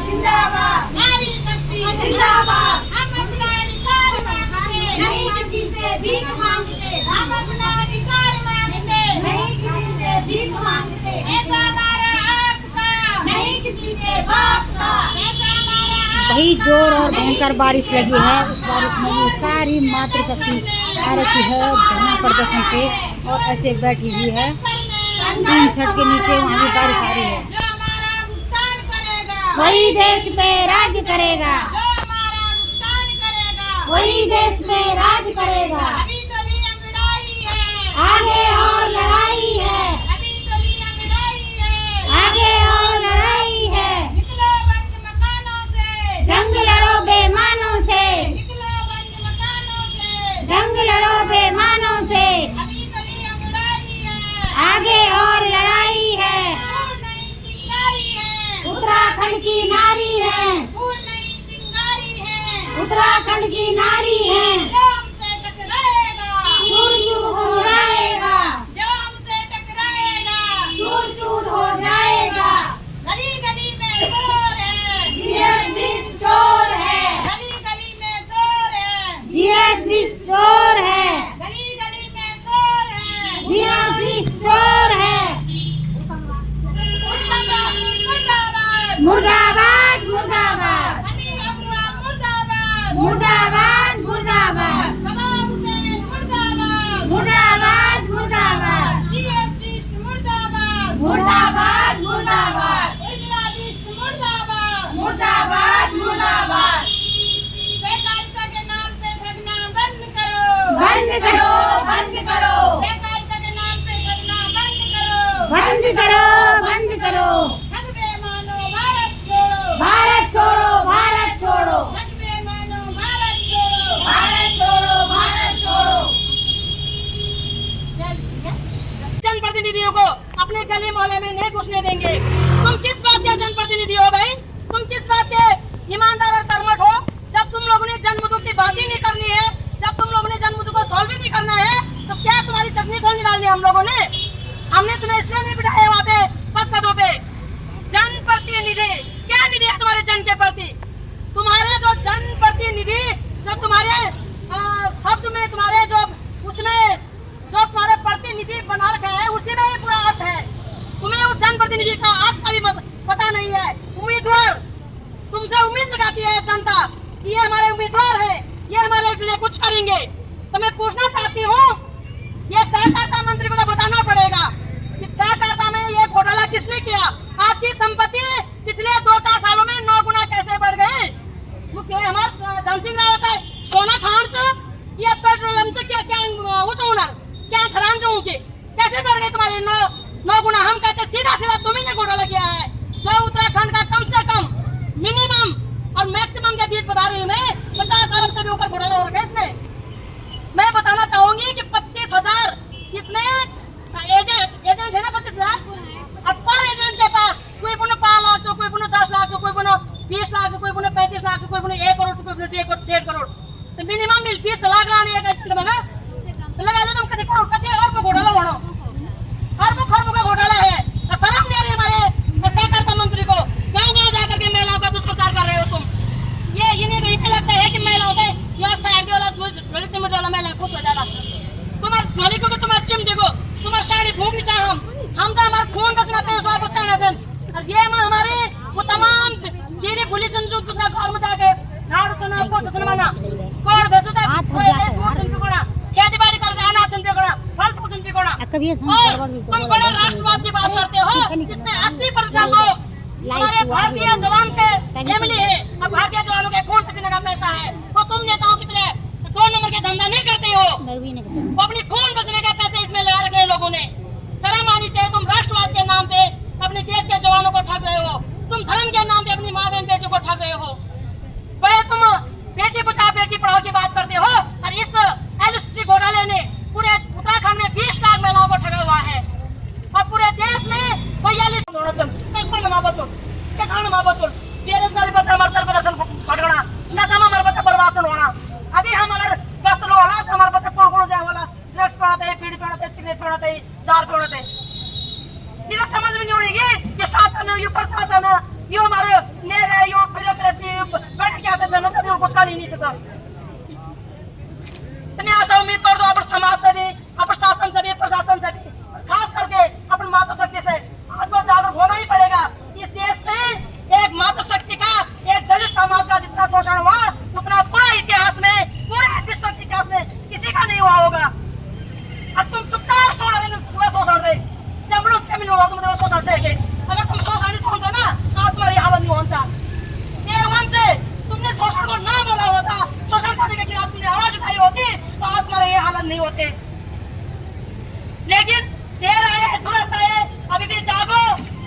जिंदाबाद, नारी शक्ति जिंदाबाद, हम अपना अधिकार मांगते नहीं किसी से भीख मांगते, हम अपना अधिकार मांगते नहीं किसी से भीख मांगते, ऐसा हमारा आपका नहीं किसी के बाप का। ऐसा हमारा वही जोर और भयंकर बारिश लगी है। उस बारिश में ये सारी मातृशक्ति आ रखी है धरना प्रदर्शन पे और ऐसे बैठी हुई है। 3 छत के नीचे वहाँ भी बारिश आ रही है। जो हमारा भुगतान करेगा वही देश पे राज करेगा, जो हमारा भुगतान करेगा वही देश में राज करेगा। अभी गली लड़ाई है आगे और लड़ाई है, अभी गली लड़ाई है आगे और लड़ाई है। निकलो बंद मकानों से जंग लड़ो बेईमानों से, निकलो बंद मकानों से जंग लड़ो बेईमानों से। अभी गली लड़ाई है आगे और लड़ाई है। फूल नहीं चिंगारी है उत्तराखंड की नारी है, फूल नहीं चिंगारी है उत्तराखंड की नारी है। जो हमसे टकराएगा चूर चूर हो जाएगा, जो हमसे टकराएगा चूर चूर हो जाएगा। गली गली में शोर है जीएसबी चोर है, गली गली में शोर है जीएसबी चोर है, गली गली में शोर है जीएसबी चोर है। मुर्दाबाद मुर्दाबाद मुर्दाबाद मुर्दाबाद, अमीर अफवाह मुर्दाबाद मुर्दाबाद मुर्दाबाद, सलाम हुसैन मुर्दाबाद मुर्दाबाद मुर्दाबाद, जीएसटी मुर्दाबाद मुर्दाबाद मुर्दाबाद, इंग्लिश मुर्दाबाद मुर्दाबाद मुर्दाबाद। सहकारिता के नाम पे ठगना बंद करो बंद करो, बंद करो, सहकारिता के नाम पे ठगना बंद करो बंद करो, बंद करो। ठग बेमानो भारत छोड़ो भारत छोड़ो, भारत छोड़ो, ठग बेमानो भारत छोड़ो भारत छोड़ो, भारत छोड़ो। जनप्रतिनिधियों को अपने गली मोहल्ले में नहीं घुसने देंगे। तुम किस बात के जनप्रतिनिधि हो भाई? तुम किस बात के ईमानदार और कर्मठ हो? जब तुम लोगों ने जन्मदिन की बात ही नहीं करनी है, जब तुम लोगों ने जन्मदिन को सॉल्व ही नहीं करना है, तो क्या तुम्हारी चटनी कौन डालनी है? हम लोगों ने हमने तुम्हें इसलिए नहीं बिठाया वहाँ पे पद पदों पे। जनप्रतिनिधि क्या निधि है तुम्हारे जन के प्रति? तुम्हारे जो जनप्रतिनिधि जो तुम्हारे शब्द में तुम्हारे जो उसमें जो तुम्हारे प्रतिनिधि बना रखा है उसी में ही पूरा अर्थ है। तुम्हें उस जनप्रतिनिधि का अर्थ का भी पता नहीं है। उम्मीदवार तुमसे उम्मीद लगाती है जनता कि ये हमारे उम्मीदवार है, ये हमारे लिए कुछ करेंगे। तो मैं पूछना चाहती हूँ, ये सहकारिता मंत्री को तो बताना पड़ेगा कि सहकारिता में ये घोटाला किसने किया? आपकी संपत्ति पिछले 2-4 सालों में 9 गुना कैसे बढ़ गए? मुख्य हमारा धन सिंह रावत है सोना खान से या पेट्रोलियम से क्या क्या वो ओनर क्या खरान जो उनके कैसे बढ़ गए तुम्हारे 9 गुना? हम कहते सीधा सीधा तुम्ही ने घोटाला किया है। जो उत्तराखंड का कम से कम मिनिमम और मैक्सिमम के बीच बता रही हूँ मैं, 50 अरब से भी ऊपर घोटाला हो रखा है इसमें। मैं बताना चाहूंगी कि 25,000 इसमें एजेंट है ना 25,000 और पर एजेंट के पास कोई पुनः 5 लाख जो कोई पुनः 10 लाख जो कोई पुनः 20 लाख जो कोई पुनः 35 लाख जो कोई पुनः 1 करोड़ जो कोई पुनः 1.5 करोड़। तो मिनिमम 20 लाख लाने तो लगा लो तुम कभी और को घोटाला होना और वो खर्च का घोटाला है। तो शर्म नहीं आ रही हमारे सहकारिता मंत्री को? गाँव-गाँव जाकर के महिलाओं का दुष्प्रचार कर रहे हो तुम। ये इन्हें लगता है कि महिलाओं से यह साड़ी वाला झोली चिमट वाला महिला खुश हो जाना। तुम्हारे झोली को तुम्हारे चिम देखो, तुम्हारी साड़ी भूख नहीं चाह हम तो हमारे खून बचना पे स्वाद बचना और ये हमारे वो तमाम दीदी पुलिस जो दूसरा घर में जाके झाड़ू चुना पोछा चुनवाना कोड़ भेजता है खेती बाड़ी करके अनाज पिकोड़ा फल फूल पिकोड़ा। तुम बड़े राष्ट्रवाद की बात करते हो जिसमें 80% लोग हमारे भारतीय जवान के फैमिली है और भारतीय जवानों के खून पसीने का पैसा है। तो तुम नेताओं की तरह 2 नंबर के धंधा नहीं करते हो, वो अपनी खून पसीने के पैसे इसमें लगा रखे लोगों ने। शर्म आनी चाहिए। तुम राष्ट्रवाद के नाम पे अपने देश के जवानों को ठग रहे हो, तुम धर्म के नाम पे अपनी माँ बहन बेटियों को ठग रहे हो। बड़े तुम बेटी बचाओ बेटी पढ़ाओ की बात करते हो और इस एलसीसी घोटाले ने पूरे उत्तराखंड में 20 लाख महिलाओं को ठगा हुआ है और पूरे देश में 42 बेरोजगारी बच्चा हमारे प्रदर्शन भटकना नशा में हमारे बच्चा बर्बाद होना। अभी हम अगर ग्रस्त लोग होला तो हमारे बच्चा कौन जाए वाला ड्रग्स पढ़ाते बीड़ी पढ़ाते सिगरेट पढ़ाते जार पढ़ाते। ये समझ में नहीं होगी कि शासन ये प्रशासन ये हमारे नेता यो तो तुम्हें ऐसा उम्मीद कर दो अपन समाज से भी, अपन शासन से भी, प्रशासन से भी, खास करके अपन मातृशक्ति से आपको जागरूक होना ही पड़ेगा। इस देश में एक मातृशक्ति का, एक दलित समाज का जितना शोषण हुआ उतना पूरा इतिहास में, पूरे विश्व के इतिहास में किसी का नहीं हुआ होगा। अब तुम चुपचाप छोड़ रहे तुम्हें शोषण दे, जब लोग कमी होगा तुम शोषण देंगे। अगर तुम शोषण नहीं छोड़ते ना आज तुम्हारी हालत नहीं होना। ये वन से तुमने शोषण को ना बोला होता, शोषण करने के खिलाफ तुमने आवाज उठाई होती तो आज तुम्हारे ये हालत नहीं होते। लेकिन देर आए दुरुस्त आए, अभी भी जागो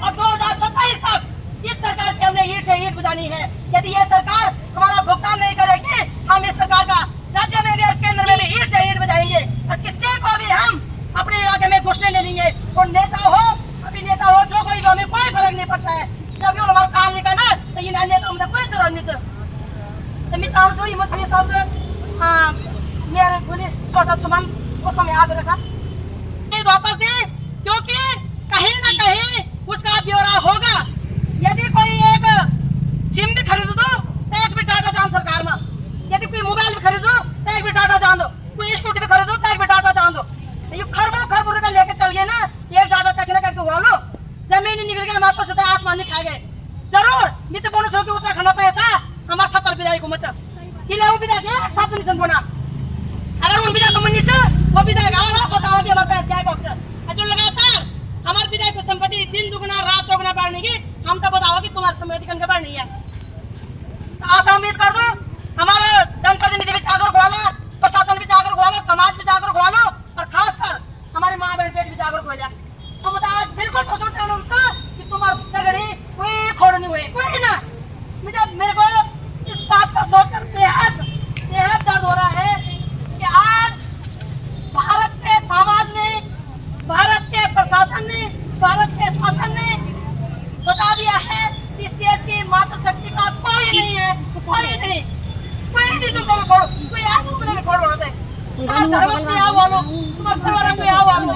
और 2027 तक इस सरकार के हमने ईंट से ईंट बुझानी है। यदि ये सरकार हमारा भुगतान नहीं करेगी, हम इस सरकार का राज्य में भी और केंद्र में भी ईंट से ईंट बुझाएंगे और किसी को भी हम अपने इलाके में घुसने नहीं देंगे। और नेता हो, अभिनेता हो, जो कोई हमें कोई फर्क नहीं पड़ता है। जब भी हमारा काम नहीं करना तो ये नेता हमने कोई जरूरत नहीं चाहिए। तो मैं चाहूँ ये मत शब्द मेरे बोले छोटा सुमन उस समय याद रखा वापस दे, क्योंकि कहीं ना कहीं उसका ब्यौरा होगा। यदि कोई एक सिम भी खरीद दो तो एक भी डाटा जान सरकार में, यदि कोई मोबाइल भी खरीदो तो एक भी डाटा जान दो, कोई स्कूटी भी खरीदो तो एक भी डाटा जान दो। ये खरबों रुपया लेके चल गए ना, एक डाटा तक ना करके वालो जमीन ही निकल गया, हमारे पास होता है आसमान नहीं खाए गए। जरूर मित्र बोनस हो कि उत्तराखंड पैसा हमारे 70 विधायक को मचा किले वो विधायक है सात निशन बोना। अगर उन विधायक को मनी वो विधायक आओ बताओ कि हमारे पास क्या है। जो लगातार हमारे विधायक की संपत्ति दिन दुगुना रात चौगुना बढ़ने की, हम तो बताओ कि तुम्हारी संपत्ति कम बढ़नी है। तो आशा उम्मीद कर दो हमारे जनप्रतिनिधि भी जागरूक हुआ लो, प्रशासन भी जागरूक हुआ लो, समाज भी जागरूक हुआ लो और खासकर हमारे माँ बहन बेटी भी जागरूक हो जाए। तो बताओ बिल्कुल सोचो कि तुम्हारी तगड़ी कोई खोड़ नहीं हुए, कोई ना। मुझे मेरे को इस बात का सोचकर बेहद दर्द हो रहा है कि आज भारत के समाज ने, भारत के प्रशासन ने, भारत के शासन ने बता दिया है कि इस देश की मातृशक्ति का कोई नहीं है, कोई नहीं तुम छोड़ो, कोई आज तुमने छोड़ होते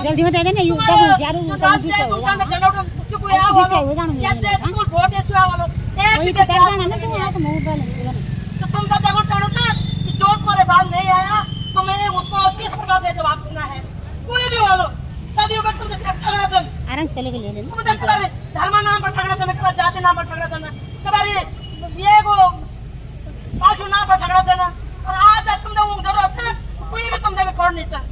जल्दी बता देना यू तक चारू तक भी तो तुम का जब छोड़ो कि जो तुम्हारे साथ नहीं आया तुम्हें उसको किस प्रकार से जवाब देना है। कोई भी वालो सदियों पर तुमसे झगड़ा चल आराम चले के ले ले तुम तुम्हारे धर्म नाम पर झगड़ा चल, तुम्हारे जाति नाम पर झगड़ा चल, तुम्हारे ये वो पाछू नाम पर झगड़ा चल। और आज जब तुमने वो जरूरत है कोई भी तुमसे भी छोड़ नहीं चल।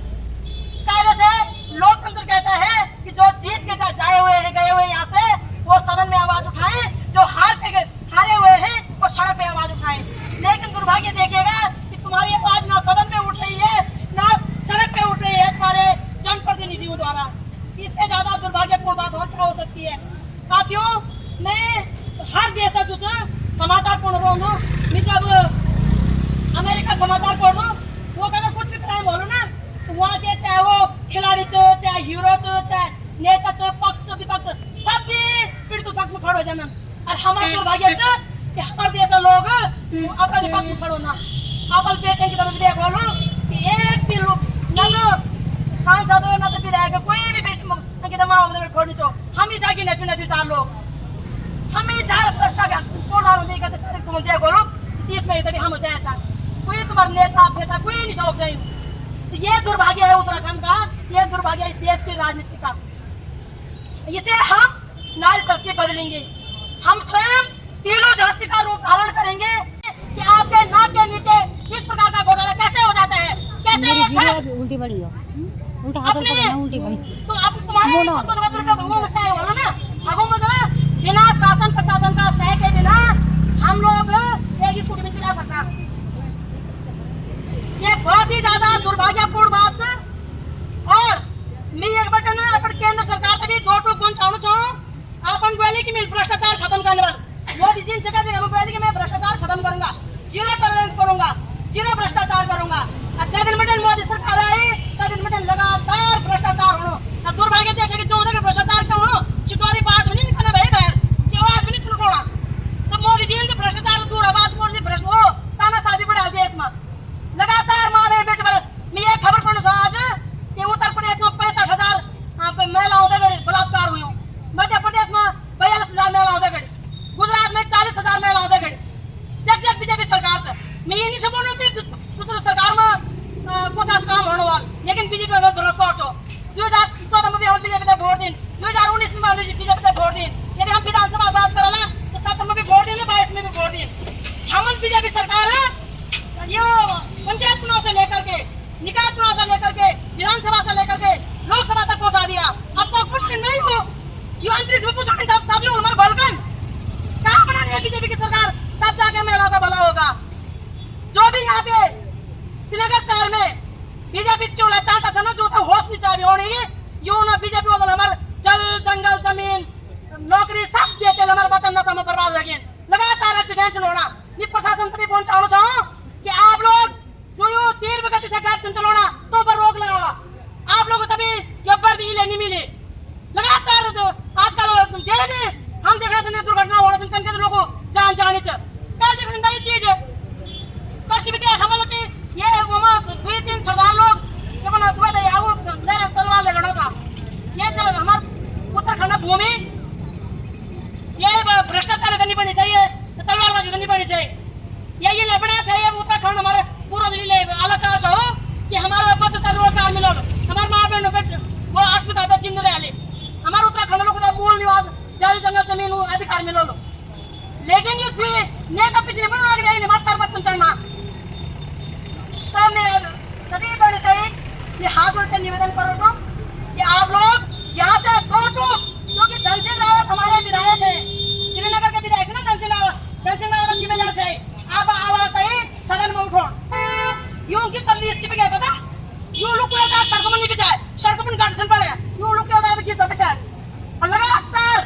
कायदे से लोकतंत्र कहता है कि जो जीत के जाए हुए हैं, गए हुए यहाँ से वो सदन में आवाज उठाए, जो हारे हुए हैं वो सड़क पे आवाज उठाए। लेकिन दुर्भाग्य देखिएगा कि तुम्हारी आवाज ना सदन में उठ रही है ना सड़क पे उठ रही है तुम्हारे जनप्रतिनिधियों द्वारा। इससे ज्यादा दुर्भाग्यपूर्ण बात और क्या हो सकती है। साथियों, मैं हर देश का समाचार पढ़ रहा हूँ, मैं जब अमेरिका समाचार पढ़ रहा हूँ, वो अगर कुछ भी क्राइम हो ना तो वहाँ के चाहे वो खिलाड़ी चाहे हीरो चाहे नेता पक्ष विपक्ष सब भी पीड़ित पक्ष में खड़े हो जाना। और हमारे दुर्भाग्य कि हमारे देश के लोग अपराधी पक्ष में खड़ो ना। आप बेटे की तरफ देख लो कि एक भी लोग न सांसद न तो विधायक कोई भी बेटी छोड़ नहीं चो हमेशा की नचू नचू चार लोग हमेशा तुम देखो लो 30 महीने तक हम जाए कोई तुम्हारे नेता फेता कोई नहीं शौक जाए। तो ये दुर्भाग्य है उत्तराखंड का, ये दुर्भाग्य है देश की राजनीति का। इसे हम नारी शक्ति बदलेंगे, हम स्वयं तीनों झांसी का रूप धारण करेंगे कि आपके नाक के नीचे इस प्रकार का घोटाला कैसे हो जाता है, कैसे उल्टी बड़ी हो उल्टा हाथ पकड़ना उल्टी बड़ी तो आप तुम्हारे ना बिना शासन प्रशासन का सह के बिना हम लोग एक स्कूटी में चला सकता। ये बहुत ही ज्यादा दुर्भाग्यपूर्ण बात है। और मैं एक बटन अपन केंद्र सरकार से भी 2 टूक पहुंचाना चाहूँ। अपन बोले कि मैं भ्रष्टाचार खत्म करने वाला मोदी जी जगह जगह बोले कि मैं भ्रष्टाचार खत्म करूंगा, 0 टॉलरेंस करूंगा, 0 भ्रष्टाचार करूंगा। अच्छा दिन में मोदी सरकार आई दिन में लगातार भ्रष्टाचार हो। दुर्भाग्य देखे कि जो भ्रष्टाचार का हो चिटवारी बात नहीं निकले भाई बाहर जो आदमी नहीं छुड़कोड़ा श्रीनगर शहर में बीजेपी चूल्हा चाहता था ना जो था होश नहीं चाहिए होने यूं ना बीजेपी वाले हमारे जल जंगल जमीन नौकरी सब दिए चल हमारे वतन ना समय बर्बाद हो गए लगातार एक्सीडेंट होना ये प्रशासन को भी पहुंचाना चाहूँ कि आप लोग जो यूं तीव्र गति से गाड़ी चलाना तो पर रोक लगावा आप लोग तभी जो वर्दी नहीं मिले लगातार आजकल डेली हम देख रहे थे दुर्घटना हो रही है लोगों जान जाने कल देखने नई चीज पर्ची भी हम लोग ये दुई तीन सरदार लोग तलवार ले लड़ा था ये हमारे उत्तराखंड भूमि ये भ्रष्टाचार करनी पड़नी चाहिए तलवारबाजी करनी पड़नी चाहिए ये लड़ना चाहिए उत्तराखंड हमारे पूरा जिले अलग हो कि हमारे बच्चों रोजगार मिलो हमारे माँ बहनों वो अस्पताल जिंद रहे हमारे उत्तराखंड लोग मूल निवास जल जंगल जमीन अधिकार मिलो लेकिन ये नेता पिछले बनवा के नमस्कार पर चढ़ना तो मैं सभी बड़े चाहिए कि हाथ जोड़कर निवेदन करो तो कि आप लोग यहाँ से क्योंकि धनसिंह रावत हमारे विधायक है श्रीनगर के विधायक ना धनसिंह रावत जिम्मेदार से आप आवाज आई सदन में उठो यूं की कल लिस्ट पे गया पता यूं लोग को सड़कों में नहीं बिछाए सड़कों में गाड़ी पड़े यूं लोग के बिछाए बिछाए और लगातार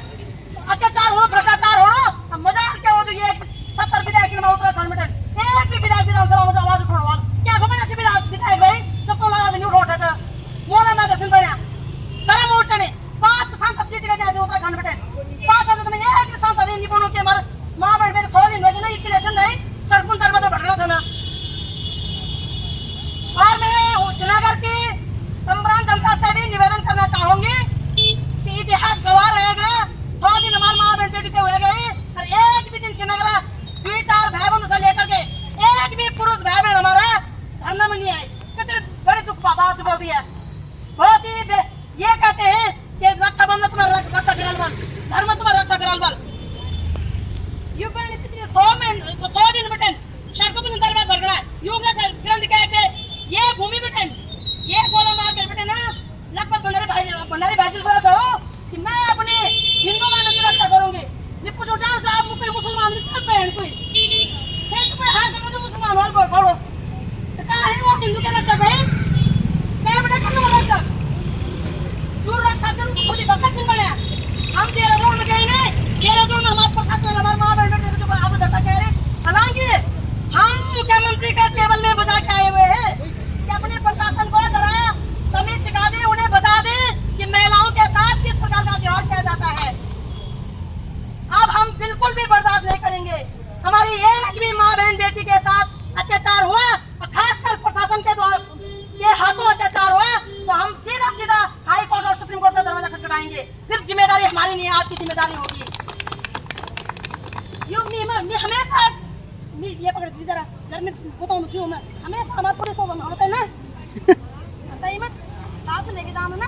अत्याचार हो भ्रष्टाचार हो मजाक क्या हो जो ये 70 विधायक उत्तराखंड में एक भी विधायक विधानसभा में आवाज उठाने वाला क्या घूमने से विधायक भाई जब तो आवाज नहीं उठा था मोला में दर्शन पड़ा सारा मोर्चा ने 5 सांसद जीत गए जैसे उत्तराखंड में 5 सांसद में एक भी सांसद नहीं बनो के हमारे माँ बहन मेरे 100 दिन में नहीं इलेक्शन रही सड़कों दरवाजा भटका था ना और मैं श्रीनगर की संभ्रांत जनता से भी निवेदन करना चाहूंगी कि इतिहास गवाह रहेगा 100 दिन हमारे माँ बहन बेटी के हुए गए और एक भी दिन श्रीनगर 2-4 भाई बहनों से लेकर के एक भी पुरुष भाई बहन हमारा धरना में नहीं आए कितने बड़े दुख बात भी है बहुत ही ये कहते हैं कि रक्षाबंधन तुम्हारा रक्षा कराल बल धर्म तुम्हारा रक्षा कराल बल यू पिछले 100 दिन बटन सड़कों पर दरबार भरना योग ग्रंथ क्या ये भूमि बटन ये गोला मार के बटन ना लगभग भंडारी भाई बोला था कि मैं अपने हिंदू मानव की रक्षा करूंगी मैं पूछो जाओ आप कोई मुसलमान बहन कोई से कोई हाथ करके जो मुसलमान वाल बोलो तो कहा है वो हिंदू के रक्षा भाई क्या बड़ा करने वाला रक्षा जो रक्षा कर खुद ही भक्त नहीं बने हम 13 जोड़ में गए नहीं 13 जोड़ में हमारे पर खाते हमारे माँ बहन बेटे जो आप धरता कह रहे हालांकि हम मुख्यमंत्री का टेबल में बजा के आए हुए हैं कि अपने प्रशासन को जरा तमीज सिखा दे उन्हें बता दे कि महिलाओं के साथ किस प्रकार का व्यवहार किया जाता है अब हम बिल्कुल भी बर्दाश्त नहीं करेंगे हमारी एक भी माँ बहन बेटी के साथ अत्याचार हुआ और खासकर प्रशासन के द्वारा के हाथों अत्याचार हुआ तो हम सीधा हाई कोर्ट और सुप्रीम कोर्ट का दरवाजा खटखटाएंगे फिर जिम्मेदारी हमारी नहीं है आपकी जिम्मेदारी होगी हमेशा ये पकड़ दी जरा घर में बताऊँ मैं हमेशा हमारे पुलिस होगा होता है ना सही में साथ में लेके जाना ना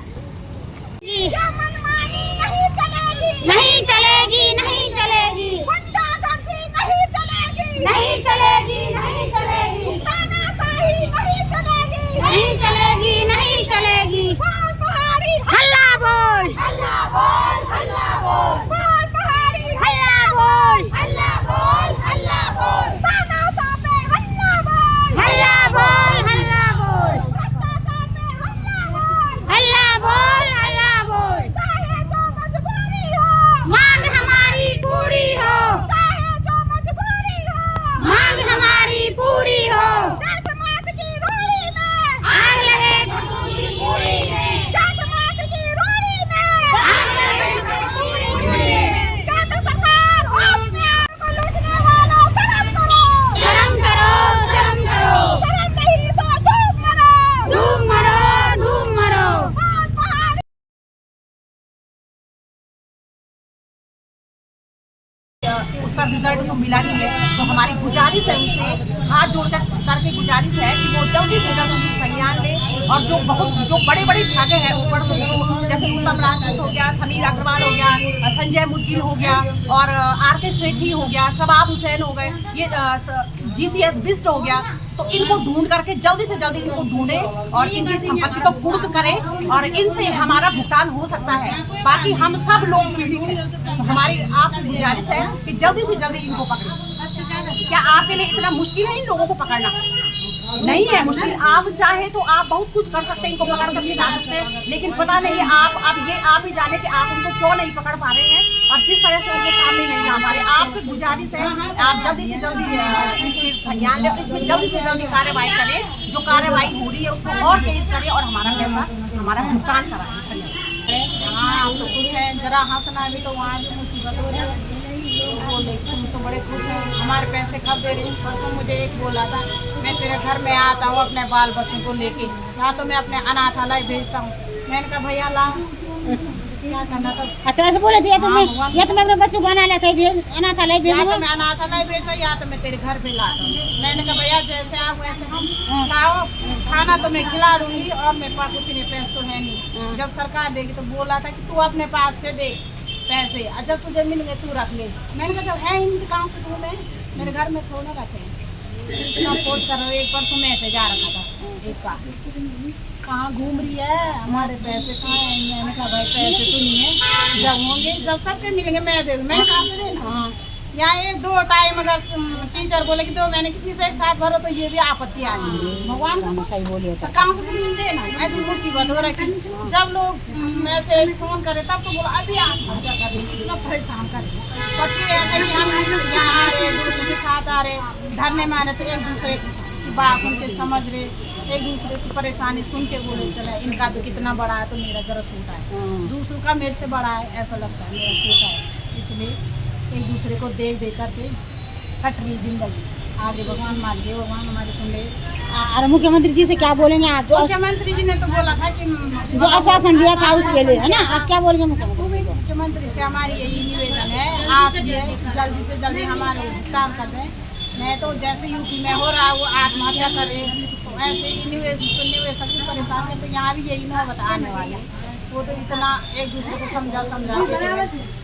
मनमानी नहीं चलेगी नहीं चलेगी नहीं चलेगी गुंडागर्दी नहीं चलेगी नहीं चलेगी नहीं चलेगी तानाशाही नहीं चलेगी नहीं चलेगी नहीं चलेगी बोल पहाड़ी हल्ला बोल हल्ला बोल हल्ला बोल बोल पहाड़ी हल्ला बोल हल्ला बोल हल्ला बोल तानाशाह पे हल्ला बोल हल्ला बोल हल्ला बोल भ्रष्टाचार पे हल्ला बोल हल्ला बोल हल्ला बोल चाहे जो मजबूरी हो मांग हमारी पूरी हो चाहे जो मजबूरी हो मांग हमारी पूरी हो जेठ मास की रोड़ी में आग लगे पूरी में जेठ मास की रोड़ी में आग लगे पूरी में केंद्र सरकार होश में आओ, लूटने वालों शर्म करो शर्म करो शर्म करो शर्म नहीं तो डूब मरो डूब मरो डूब मरो बोल पहाड़ी उसका रिजल्ट तो मिला नहीं है तो हमारी गुजारिश है उनसे हाथ जोड़कर करके गुजारिश है कि वो जल्दी से जल्दी संज्ञान ले और जो बड़े बड़े जगह है ऊपर से जैसे उत्तम राजपूत हो गया समीर अग्रवाल हो गया संजय मुदगिल हो गया और आर.के. शेट्टी हो गया शबाब हुसैन हो गए ये GCS बिस्ट हो गया तो इनको ढूंढ करके जल्दी से जल्दी इनको ढूंढे और इनकी संपत्ति को कुर्क करें और इनसे हमारा भुगतान हो सकता है बाकी हम सब लोग पीड़ित हैं तो हमारी आपसे गुजारिश है कि जल्दी से जल्दी इनको पकड़ें क्या आपके लिए इतना मुश्किल है इन लोगों को पकड़ना नहीं है मुश्किल। आप चाहे तो आप बहुत कुछ कर सकते हैं, इनको पकड़ करके ला सकते हैं, लेकिन पता नहीं आप ही जाने कि आप उनको क्यों नहीं पकड़ पा रहे हैं और किस तरह से उनके सामने नहीं ला पा रहे। आपसे गुजारिश है आप जल्दी से जल्दी संज्ञान लें, इसमें जल्दी से जल्दी कार्रवाई करें, जो कार्रवाई हो रही है उसको और तेज करें और हमारा पैसा हमारा भुगतान कराएं। हाँ हम तो खुश हैं, जरा हंसना भी तो वहाँ भी मुसीबत हो रही है। बोले तुम तो बड़े खुश हैं, हमारे पैसे कब दे रही। परसों मुझे एक बोला था मैं तेरे घर में आता हूँ अपने बाल बच्चों को लेके, या तो मैं अपने अनाथालय भेजता हूँ। मैंने कहा भैया ला क्या करना था। अच्छा ऐसे बोले थे, या तो मैं अपने बच्चों को अनाथालय भेजूंगा, मैं अनाथालय भेज रहा या तो मैं तेरे घर पे लाता हूँ। मैंने कहा भैया जैसे आप वैसे हम खाओ, खाना तो मैं खिला दूंगी और मेरे पास कुछ नहीं, पैसे तो है नहीं। जब सरकार देगी तो बोला था कि तू अपने पास से दे पैसे, और जब तुझे मिल गए तू रख ले। मैंने कहा जब है इनके कहाँ से दूँ मैं, मेरे घर में थोड़ा रखे इतना पोस्ट कर रहे। एक परसों मैसेज आ रखा था एक का, कहाँ घूम रही है, हमारे पैसे कहाँ हैं। मैंने कहा भाई पैसे तो नहीं है, जब होंगे जब सबके मिलेंगे मैं दे दूँ। मैंने कहा से देना, यहाँ एक दो टाइम अगर टीचर बोले कि 2 महीने की फीस एक साथ भरो तो ये भी आपत्ति आ रही है। भगवान को सही बोलिए। तो कहाँ से देना, ऐसी मुसीबत हो रही। जब लोग ऐसे फोन करे तब तो बोला अभी आप क्या कर रही, इतना परेशान कर रही। बच्चे ऐसे कि हम यहाँ आ रहे एक दूसरे के साथ आ रहे धरने में आ रहे थे, एक दूसरे की बात सुन के समझ रहे, एक दूसरे की परेशानी सुन के बोले चले इनका तो कितना बड़ा है तो मेरा जरा छोटा है, दूसरों का मेरे से बड़ा है ऐसा लगता है मेरा छोटा है। इसलिए एक दूसरे को देख देख करके कट रही जिंदगी। आगे भगवान मान गए, भगवान हमारे सुन ले। और मुख्यमंत्री जी से क्या बोलेंगे आप? मुख्यमंत्री जी ने तो बोला था कि जो आश्वासन दिया था उसके लिए, है ना, आप क्या बोलेंगे मुख्यमंत्री को? मुख्यमंत्री से हमारी यही निवेदन है, आप ये जल्दी से जल्दी हमारे भुगतान कर दें, नहीं तो जैसे यूपी में हो रहा है वो आत्महत्या करे, तो ऐसे ही निवेशक भी परेशान है। तो यहाँ भी यही नौबत आने वाली है। वो तो इतना एक दूसरे को समझा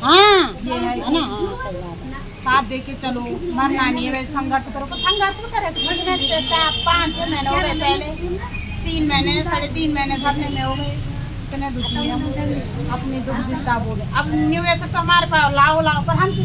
हाँ ये है ना, सही बात है। साथ दे के चलो, मरना नहीं है, वैसे संघर्ष करो तो संघर्ष भी करे। 5-6 महीने हो गए, पहले 3 महीने 3.5 महीने धरने में हो गए, इतने दुखी है अपनी दुख जिंदा बोले। अब निवेशक तो हमारे पास लाओ पर हम